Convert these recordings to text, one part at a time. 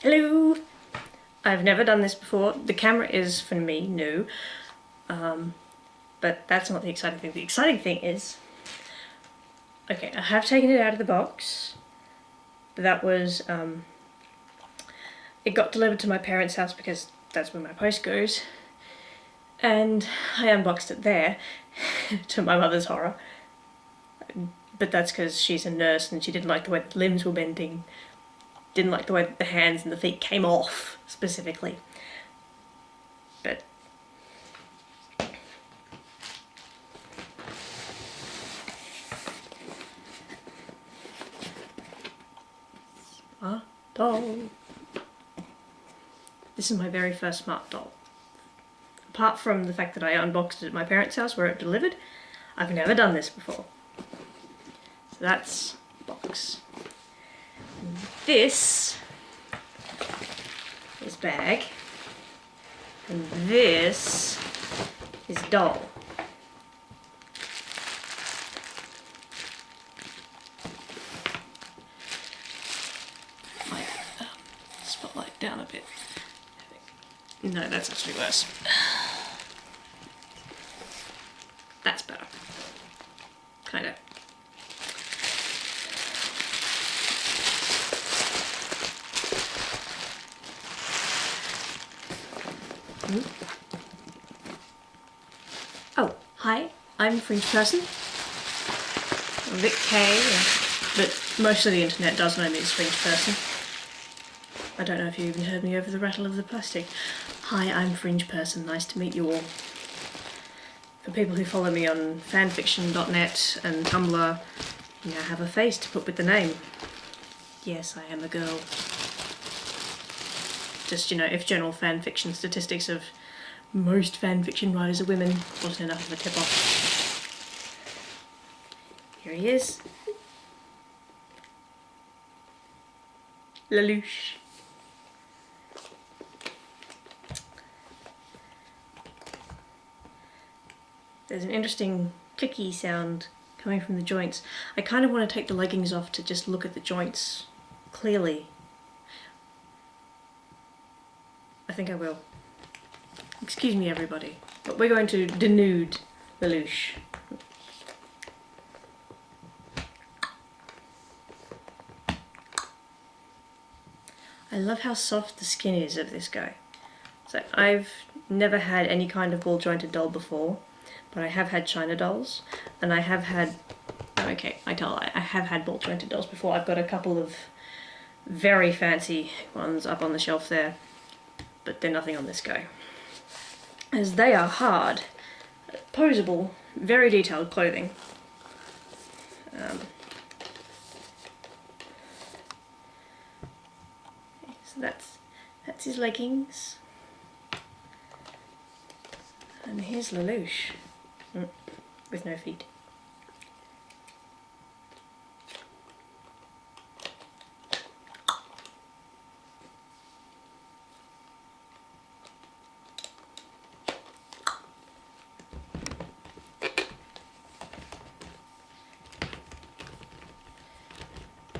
Hello! I've never done this before. The camera is, for me, new. But that's not the exciting thing. The exciting thing is... Okay, I have taken it out of the box. But that was... it got delivered to my parents' house because that's where my post goes. And I unboxed it there, to my mother's horror. But that's because she's a nurse and she didn't like the way the limbs were bending. Didn't like the way that the hands and the feet came off, specifically. But... Smart doll. This is my very first smart doll. Apart from the fact that I unboxed it at my parents' house where it delivered, I've never done this before. So that's box. This is bag, and this is doll. Might spotlight down a bit. No, that's actually worse. That's better. Kinda. Oh, hi, I'm Fringe Person. I'm Vic K, but most of the internet does know me as Fringe Person. I don't know if you even heard me over the rattle of the plastic. Hi, I'm Fringe Person, nice to meet you all. For people who follow me on fanfiction.net and Tumblr, you now have a face to put with the name. Yes, I am a girl. Just, you know, if general fanfiction statistics of most fanfiction writers are women wasn't enough of a tip-off. Here he is. Lelouch. There's an interesting clicky sound coming from the joints. I kind of want to take the leggings off to just look at the joints clearly. I think I will. Excuse me everybody, but we're going to denude Lelouch. I love how soft the skin is of this guy. So I've never had any kind of ball jointed doll before, but I have had China dolls, and I have had, okay, I have had ball jointed dolls before. I've got a couple of very fancy ones up on the shelf there, but they're nothing on this guy. As they are hard, posable, very detailed clothing. So that's his leggings. And here's Lelouch, with no feet.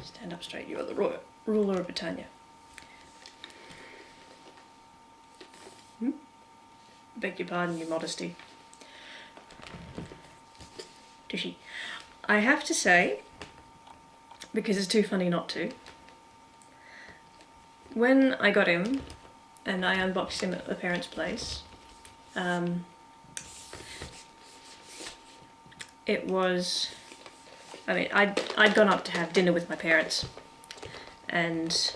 Stand up straight, you are the ruler of Britannia. Beg your pardon, your modesty. Tushy. I have to say, because it's too funny not to, when I got him and I unboxed him at the parents' place, it was, I mean, I'd gone up to have dinner with my parents, and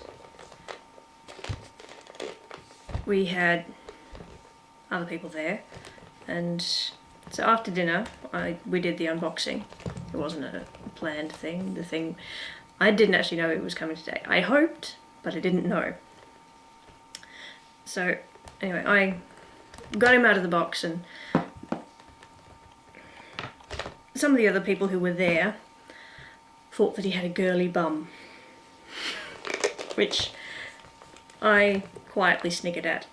we had other people there, and so after dinner we did the unboxing. It wasn't a planned thing. I didn't actually know it was coming today. I hoped, but I didn't know. So anyway, I got him out of the box, and some of the other people who were there thought that he had a girly bum, which I quietly sniggered at.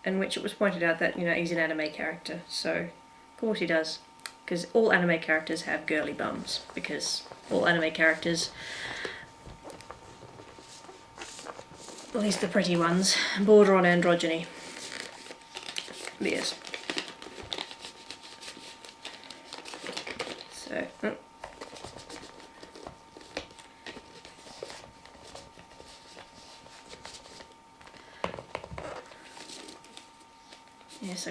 In which it was pointed out that, you know, he's an anime character, so of course he does, because all anime characters have girly bums, because all anime characters At least the pretty ones. Border on androgyny. But yes. So, yes,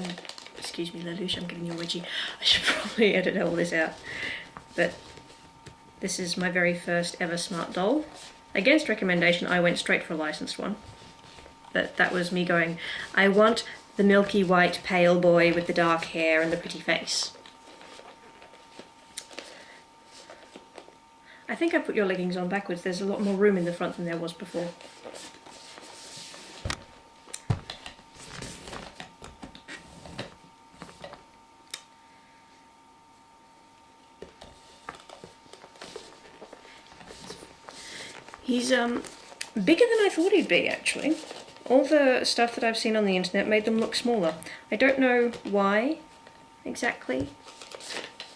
excuse me, Lelouch, I'm giving you a wedgie. I should probably edit all this out. But this is my very first ever smart doll. Against recommendation, I went straight for a licensed one. But that was me going, I want the milky white pale boy with the dark hair and the pretty face. I think I put your leggings on backwards. There's a lot more room in the front than there was before. He's bigger than I thought he'd be, actually. All the stuff that I've seen on the internet made them look smaller. I don't know why exactly,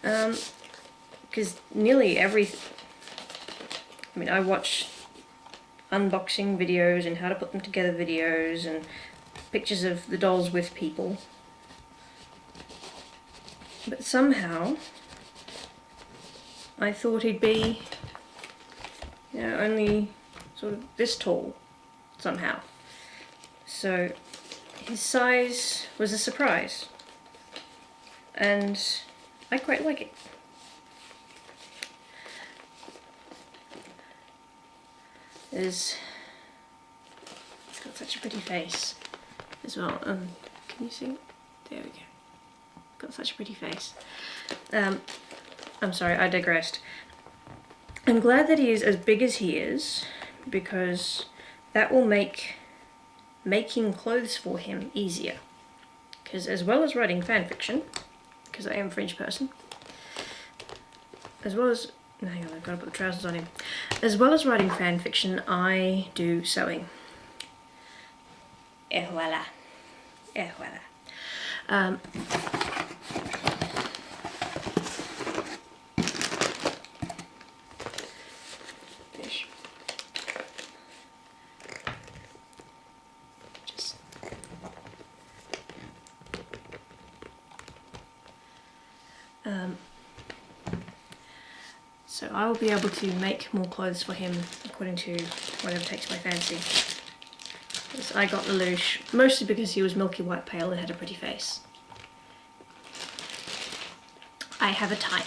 because nearly every... I mean, I watch unboxing videos and how to put them together videos and pictures of the dolls with people. But somehow, I thought he'd be, you know, only sort of this tall, somehow. So, his size was a surprise. And I quite like it. He's got such a pretty face as well. Can you see? There we go. Got such a pretty face. I'm sorry, I digressed. I'm glad that he is as big as he is, because that will make making clothes for him easier. Because as well as writing fanfiction, because I am a French person, as well as... hang on, I've got to put the trousers on him. As well as writing fanfiction, I do sewing. Et voilà. Et voilà. Fish. Just... so I will be able to make more clothes for him according to whatever takes my fancy. Because I got Lelouch mostly because he was milky white pale and had a pretty face. I have a type,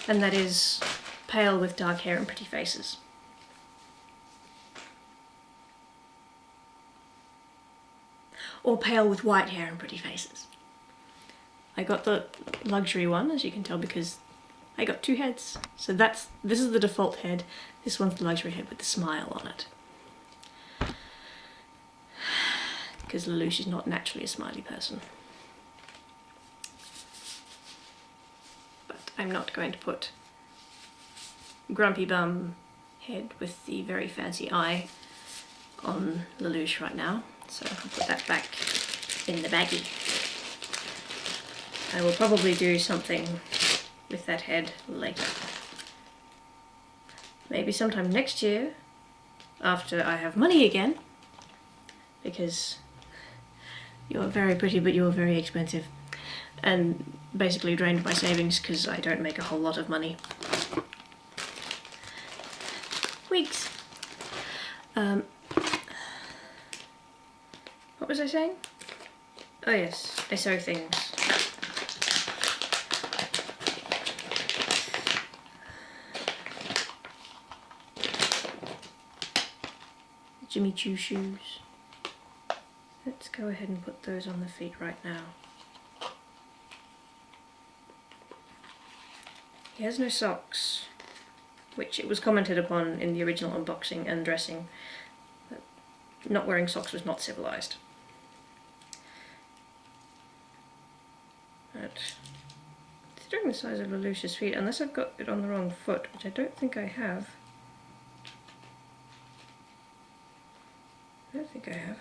and that is pale with dark hair and pretty faces. Or pale with white hair and pretty faces. I got the luxury one, as you can tell, because I got two heads. So this is the default head. This one's the luxury head with the smile on it. Because Lelouch is not naturally a smiley person. But I'm not going to put Grumpy Bum head with the very fancy eye on Lelouch right now. So I'll put that back in the baggie. I will probably do something with that head later. Maybe sometime next year, after I have money again, because you're very pretty but you're very expensive, and basically drained my savings because I don't make a whole lot of money. Wigs. What was I saying? Oh yes, I sew things. Danny Choo shoes. Let's go ahead and put those on the feet right now. He has no socks, which it was commented upon in the original unboxing and dressing that not wearing socks was not civilized. But considering the size of Lelouch's feet, unless I've got it on the wrong foot, which I don't think I have. I don't think I have.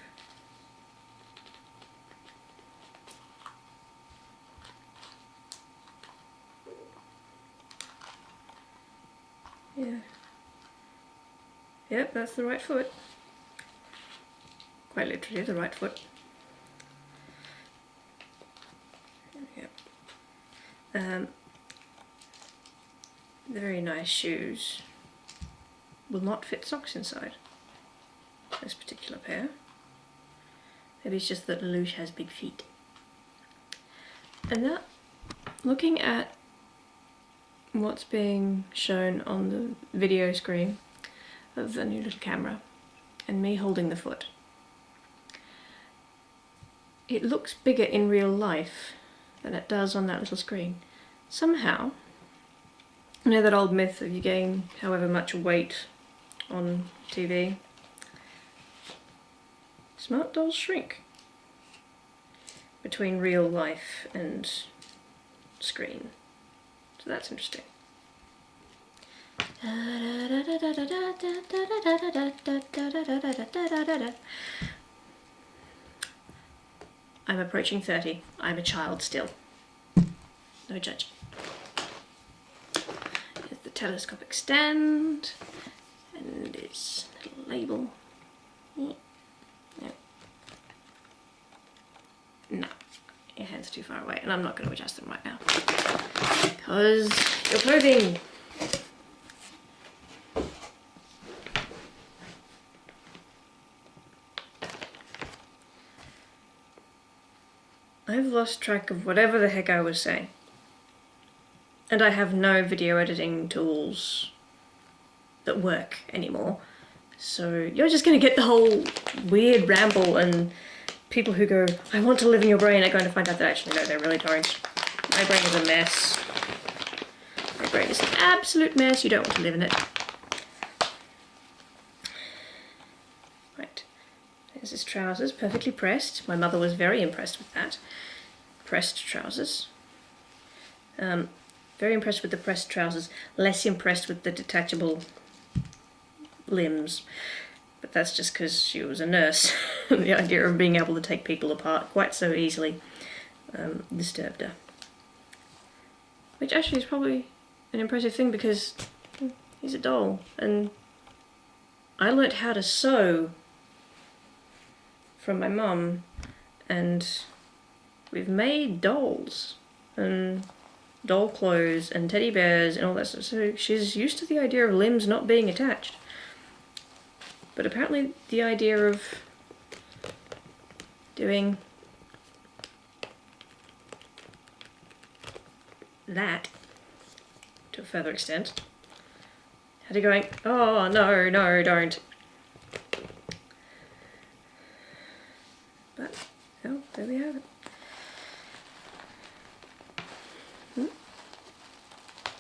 Yeah. Yep, that's the right foot. quite literally the right foot. Yep. The very nice shoes will not fit socks inside. This particular pair. Maybe it's just that Lelouch has big feet. And that, looking at what's being shown on the video screen of the new little camera and me holding the foot, it looks bigger in real life than it does on that little screen. Somehow, you know that old myth of you gain however much weight on TV? Smart dolls shrink between real life and screen. So that's interesting. I'm approaching 30. I'm a child still. No judging. Here's the telescopic stand and its little label. No, your hands are too far away, and I'm not going to adjust them right now. Because your clothing. I've lost track of whatever the heck I was saying. And I have no video editing tools that work anymore. So you're just going to get the whole weird ramble, and people who go, I want to live in your brain, are going to find out that actually no, they really don't. My brain is a mess. My brain is an absolute mess. You don't want to live in it. Right. There's his trousers, perfectly pressed. My mother was very impressed with that. Pressed trousers. Very impressed with the pressed trousers. Less impressed with the detachable limbs. But that's just because she was a nurse. The idea of being able to take people apart quite so easily disturbed her. Which actually is probably an impressive thing, because he's a doll, and I learnt how to sew from my mum, and we've made dolls and doll clothes and teddy bears and all that stuff, so she's used to the idea of limbs not being attached. But apparently the idea of doing that to a further extent had her going, oh no, no, don't. But, well, there we have it.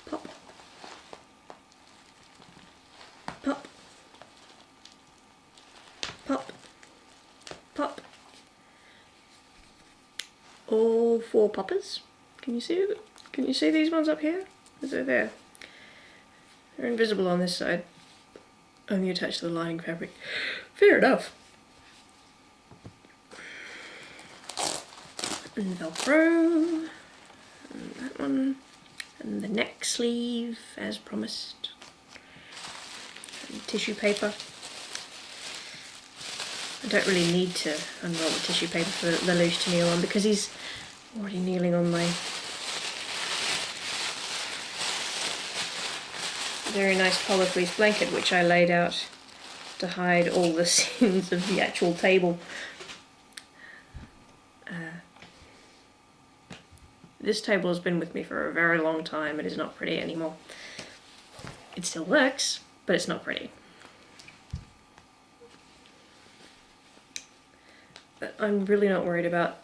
Pop. Pop. Pop. Pop. All 4 poppers. Can you see it? Can you see these ones up here? Because they're there. They're invisible on this side. Only attached to the lining fabric. Fair enough. And Velcro. And that one. And the neck sleeve, as promised. And tissue paper. I don't really need to unroll the tissue paper for Lelouch to kneel on, because he's already kneeling on my very nice collar fleece blanket, which I laid out to hide all the sins of the actual table. This table has been with me for a very long time. It is not pretty anymore. It still works, but it's not pretty. But I'm really not worried about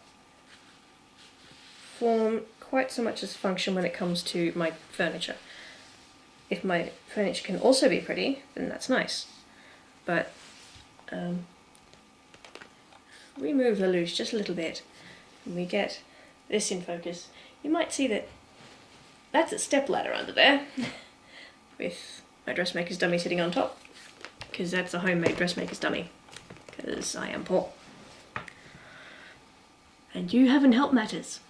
form quite so much as function when it comes to my furniture. If my furniture can also be pretty, then that's nice. But if we move Lelouch just a little bit and we get this in focus, you might see that that's a stepladder under there with my dressmaker's dummy sitting on top, because that's a homemade dressmaker's dummy, because I am poor. And you haven't helped matters.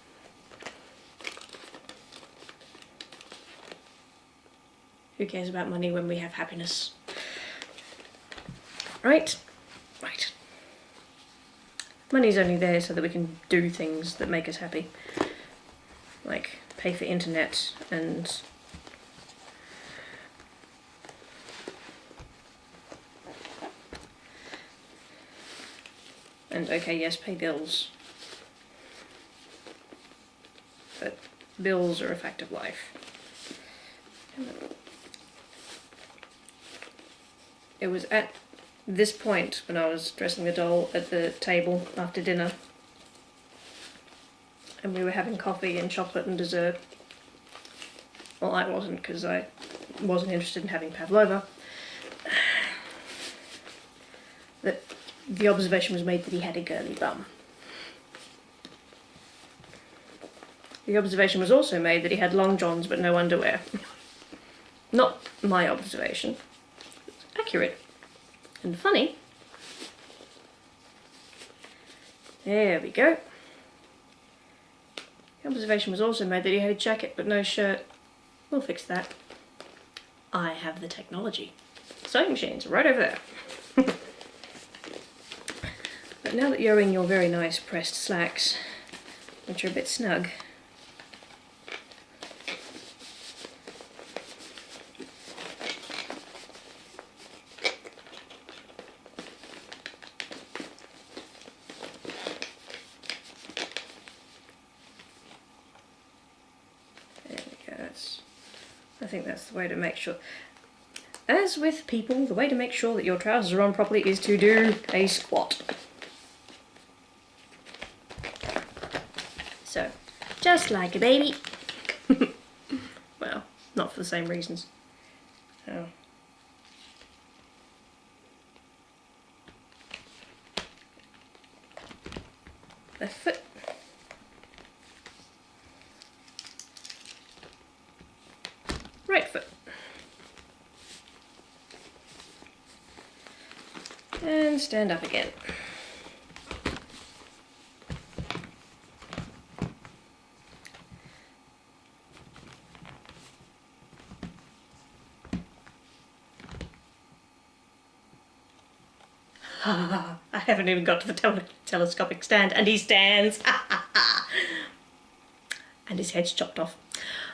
Who cares about money when we have happiness? Right? Right. Money's only there so that we can do things that make us happy. Like pay for internet and okay, yes, pay bills. But bills are a fact of life. It was at this point when I was dressing the doll at the table after dinner, and we were having coffee and chocolate and dessert. Well, I wasn't, because I wasn't interested in having pavlova. That the observation was made that he had a girly bum. The observation was also made that he had long johns but no underwear. Not my observation. Accurate. And funny. There we go. The observation was also made that he had a jacket but no shirt. We'll fix that. I have the technology. Sewing machines right over there. But now that you're in your very nice pressed slacks, which are a bit snug, there we go. I think that's the way to make sure. As with people, the way to make sure that your trousers are on properly is to do a squat. So, just like a baby. Well, not for the same reasons. Oh. Left foot. Right foot. And stand up again. I haven't even got to the telescopic stand, and he stands. And his head's chopped off.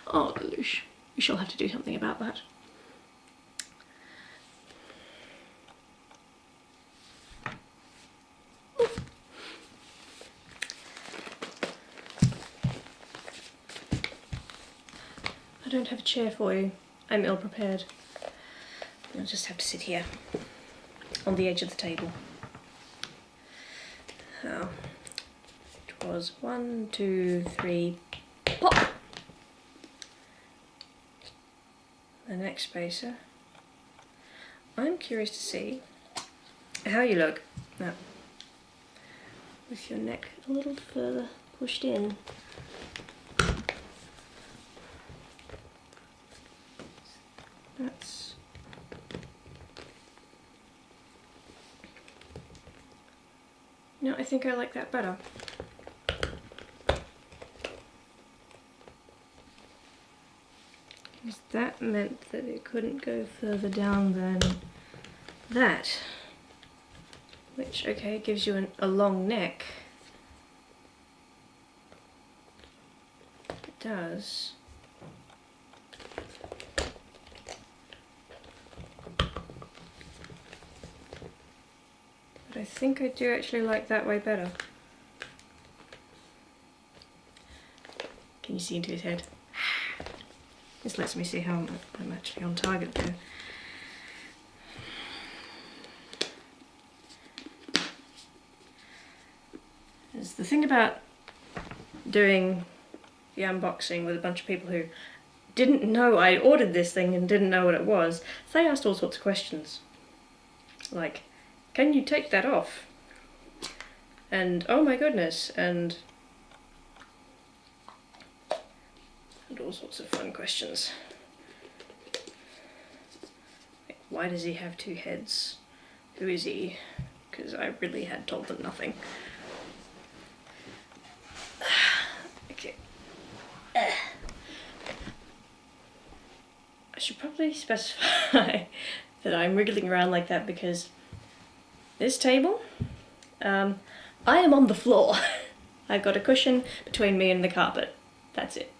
Oh, Lelouch, we shall have to do something about that. I don't have a chair for you. I'm ill prepared. You'll just have to sit here on the edge of the table. Oh. It was 1, 2, 3, pop! The next spacer. I'm curious to see how you look now with your neck a little further pushed in. That's no, I think I like that better. Because that meant that it couldn't go further down than that. Which, okay, gives you a long neck. It does. But I think I do actually like that way better. Can you see into his head? This lets me see how I'm actually on target there. There's the thing about doing the unboxing with a bunch of people who didn't know I ordered this thing and didn't know what it was. They asked all sorts of questions. Like, can you take that off? And oh my goodness, and all sorts of fun questions. Like, why does he have 2 heads? Who is he? Because I really had told them nothing. Okay. I should probably specify that I'm wriggling around like that because this table, I am on the floor. I've got a cushion between me and the carpet. That's it.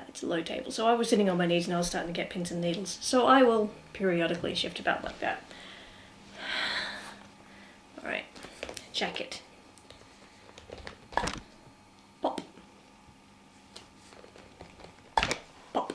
It's a low table, so I was sitting on my knees and I was starting to get pins and needles. So I will periodically shift about like that. Alright, jacket. Pop. Pop.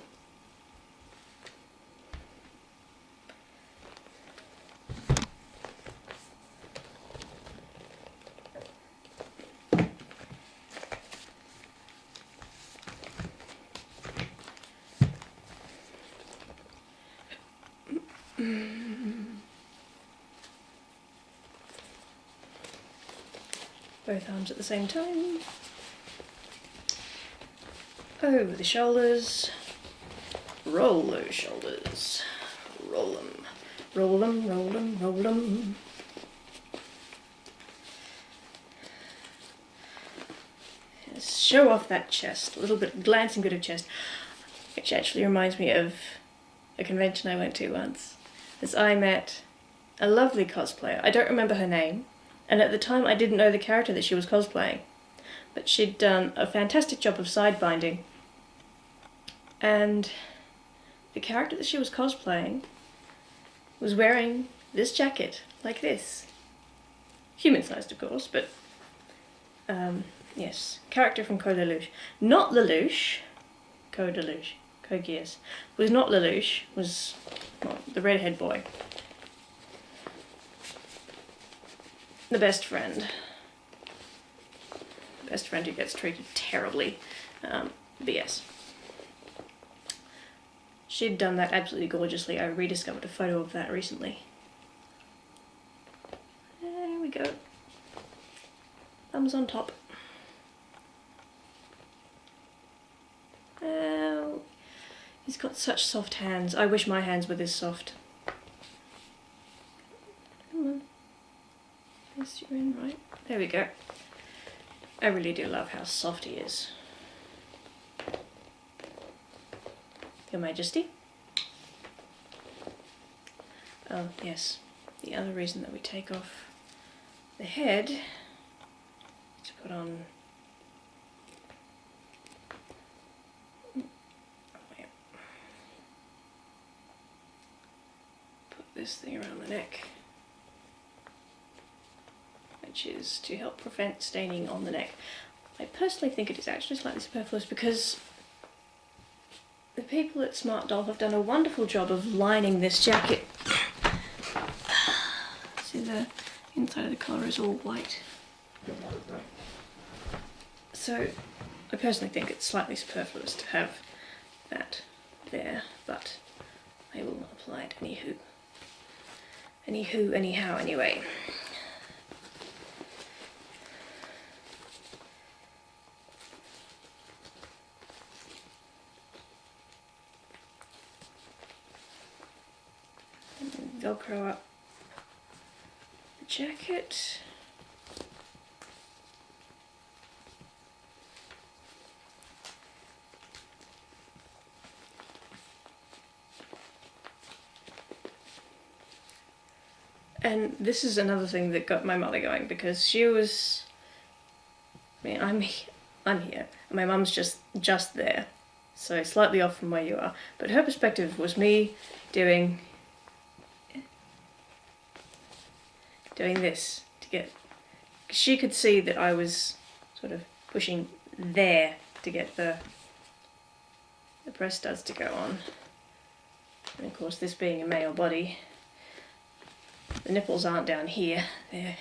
Both arms at the same time. Over the shoulders. Roll those shoulders. Roll them. Roll them, roll them, roll them. Yes, show off that chest. A little bit, glancing bit of chest. Which actually reminds me of a convention I went to once. As I met a lovely cosplayer. I don't remember her name. And at the time I didn't know the character that she was cosplaying. But she'd done a fantastic job of side binding. And the character that she was cosplaying was wearing this jacket, like this. Human-sized, of course, but yes, character from Code Lelouch. Not Lelouch, Code Lelouch, Code Geass. Was not Lelouch, was well, the redhead boy. The best friend. The best friend who gets treated terribly. But yes. She'd done that absolutely gorgeously. I rediscovered a photo of that recently. There we go. Thumbs on top. Oh, he's got such soft hands. I wish my hands were this soft. Come on. Yes, you're in right. There we go. I really do love how soft he is. Your Majesty. Oh, yes. The other reason that we take off the head is to put on... Put this thing around the neck, which is to help prevent staining on the neck. I personally think it is actually slightly superfluous because the people at Smart Doll have done a wonderful job of lining this jacket. See, the inside of the collar is all white. So I personally think it's slightly superfluous to have that there, but I will apply it anywho. Anywho, anyhow, anyway. Velcro up the jacket. And this is another thing that got my mother going, because she was, I mean, I'm here, and my mum's just there, so slightly off from where you are, but her perspective was me doing this to get, because she could see that I was sort of pushing there to get the press studs to go on. And of course, this being a male body, the nipples aren't down here, there.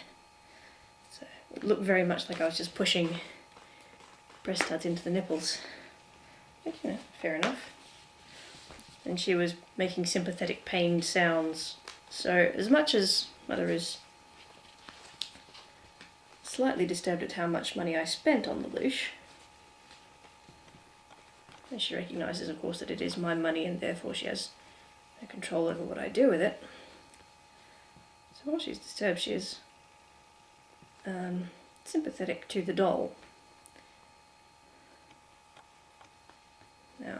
So it looked very much like I was just pushing press studs into the nipples. But, you know, fair enough. And she was making sympathetic pained sounds. So as much as Mother is slightly disturbed at how much money I spent on Lelouch, and she recognises, of course, that it is my money and therefore she has no control over what I do with it. So while she's disturbed, she is sympathetic to the doll. Now,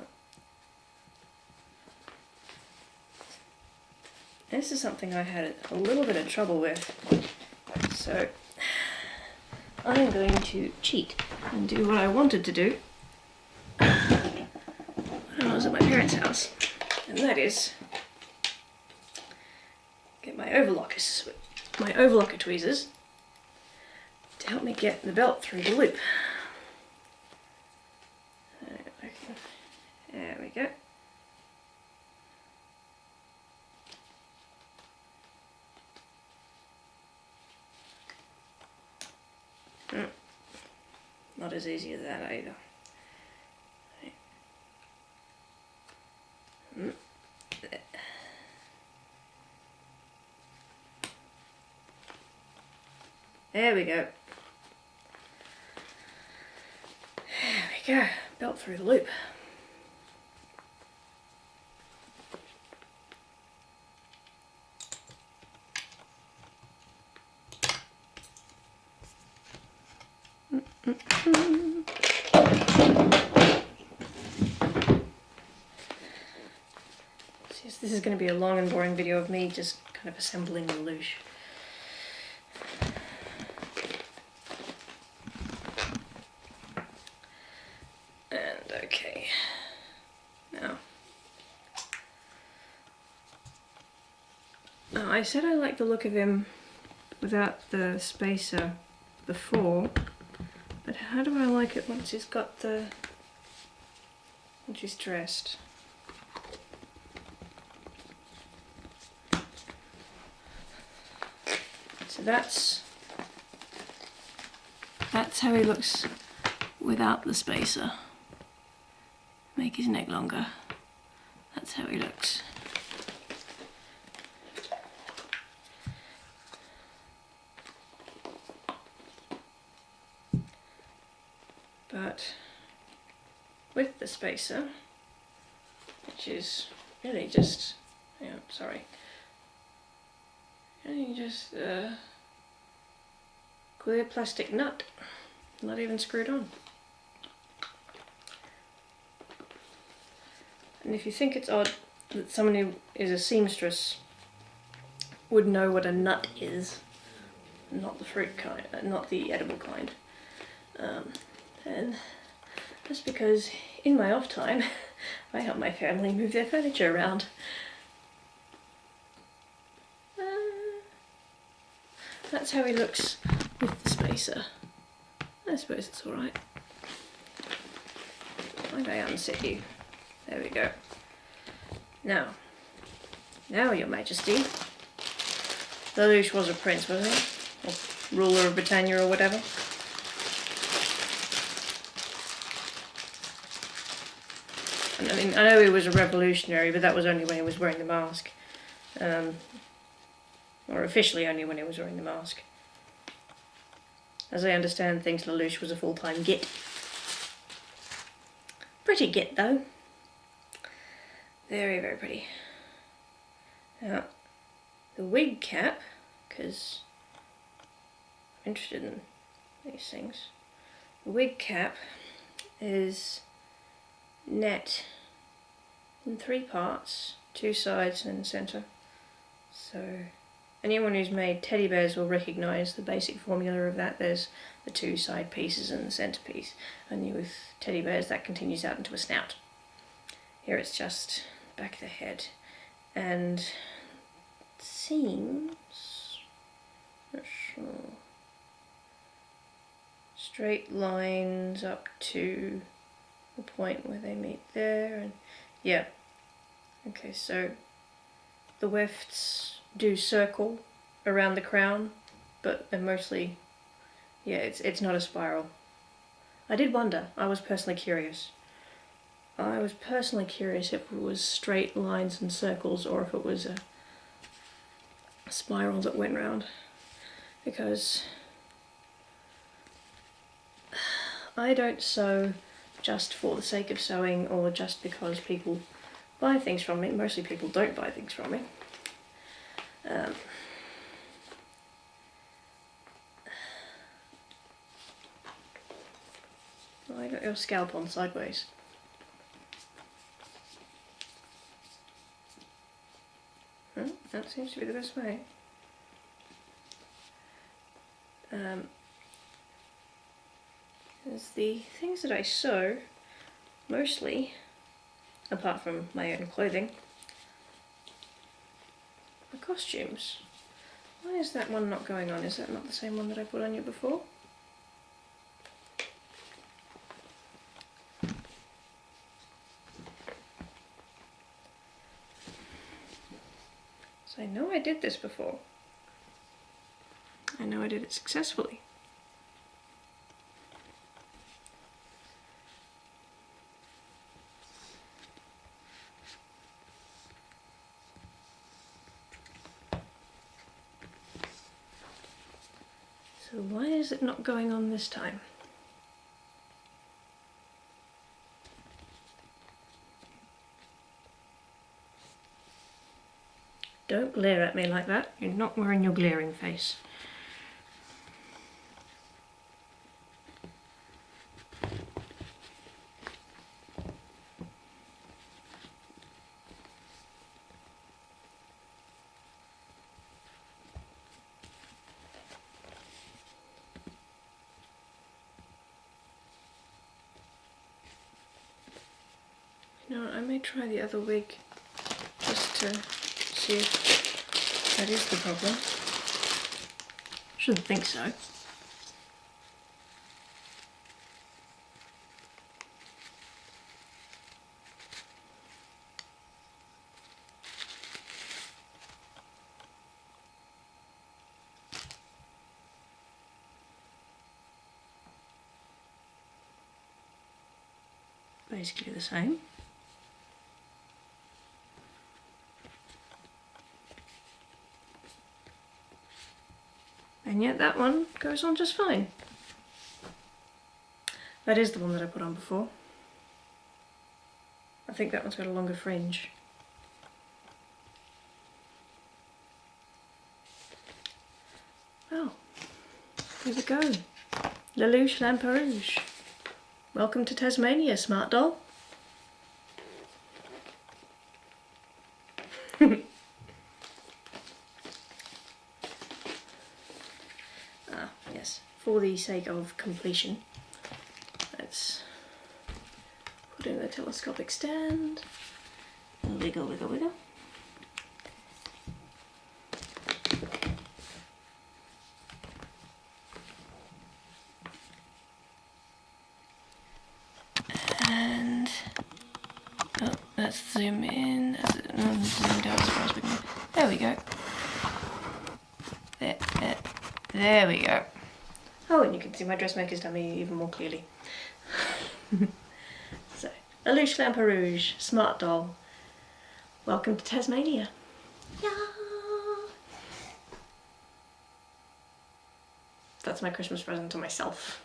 this is something I had a little bit of trouble with So I'm going to cheat and do what I wanted to do when I was at my parents' house, and that is get my overlocker tweezers to help me get the belt through the loop. There we go. Not as easy as that either. There we go. There we go. Belt through the loop. This is going to be a long and boring video of me just kind of assembling the Lelouch. And okay, now I said I like the look of him without the spacer before, but how do I like it once he's dressed? So that's how he looks without the spacer. Make his neck longer. That's how he looks. But with the spacer, which is really just, really just a clear plastic nut, not even screwed on. And if you think it's odd that someone who is a seamstress would know what a nut is, not the fruit kind, not the edible kind, then that's because in my off time I help my family move their furniture around. That's how he looks with the spacer. I suppose it's alright. Might I unsit you? There we go. Now, Your Majesty. Lelouch was a prince, wasn't he? Or ruler of Britannia or whatever. And I mean, I know he was a revolutionary, but that was only when he was wearing the mask. Or officially only when he was wearing the mask. As I understand things, Lelouch was a full-time git. Pretty git, though. Very, very pretty. Now, the wig cap, because I'm interested in these things. The wig cap is net in 3 parts, 2 sides and in the centre. So anyone who's made teddy bears will recognise the basic formula of that. There's the 2 side pieces and the centre piece. Only with teddy bears that continues out into a snout. Here it's just the back of the head. And it seems, not sure, straight lines up to the point where they meet there, and yeah. Okay, so the wefts do circle around the crown, but they're mostly, yeah, it's not a spiral. I did wonder, I was personally curious. If it was straight lines and circles or if it was a spiral that went round, because I don't sew just for the sake of sewing or just because people buy things from me. Mostly people don't buy things from me. Well, I got your scalp on sideways. That seems to be the best way. There's the things that I sew, mostly, apart from my own clothing, are costumes. Why is that one not going on? Is that not the same one that I put on you before? So I know I did this before. I know I did it successfully. So why is it not going on this time? Don't glare at me like that. You're not wearing your glaring face. You know what, I may try the other wig just to see if that is the problem. Shouldn't think so. Basically the same. And yet that one goes on just fine. That is the one that I put on before. I think that one's got a longer fringe. Oh, here we go. Lelouch Lamperouge. Welcome to Tasmania, smart doll. Yes, for the sake of completion, let's put in the telescopic stand. Wiggle, wiggle, wiggle. And oh, let's zoom in. Zoom down as far as we can. There we go. There we go. Oh, and you can see my dressmaker's dummy even more clearly. So, Lelouch Lamperouge, smart doll. Welcome to Tasmania. Yeah. That's my Christmas present to myself.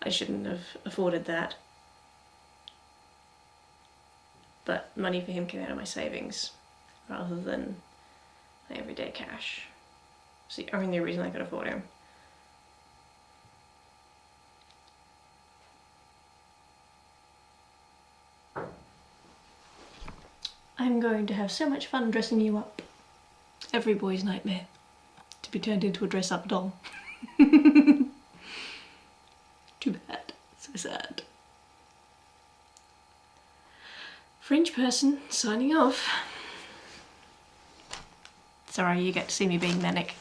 I shouldn't have afforded that. But money for him came out of my savings rather than my everyday cash. It's the only reason I could afford him. I'm going to have so much fun dressing you up. Every boy's nightmare. To be turned into a dress-up doll. Too bad. So sad. Fringe person, signing off. Sorry, you get to see me being manic.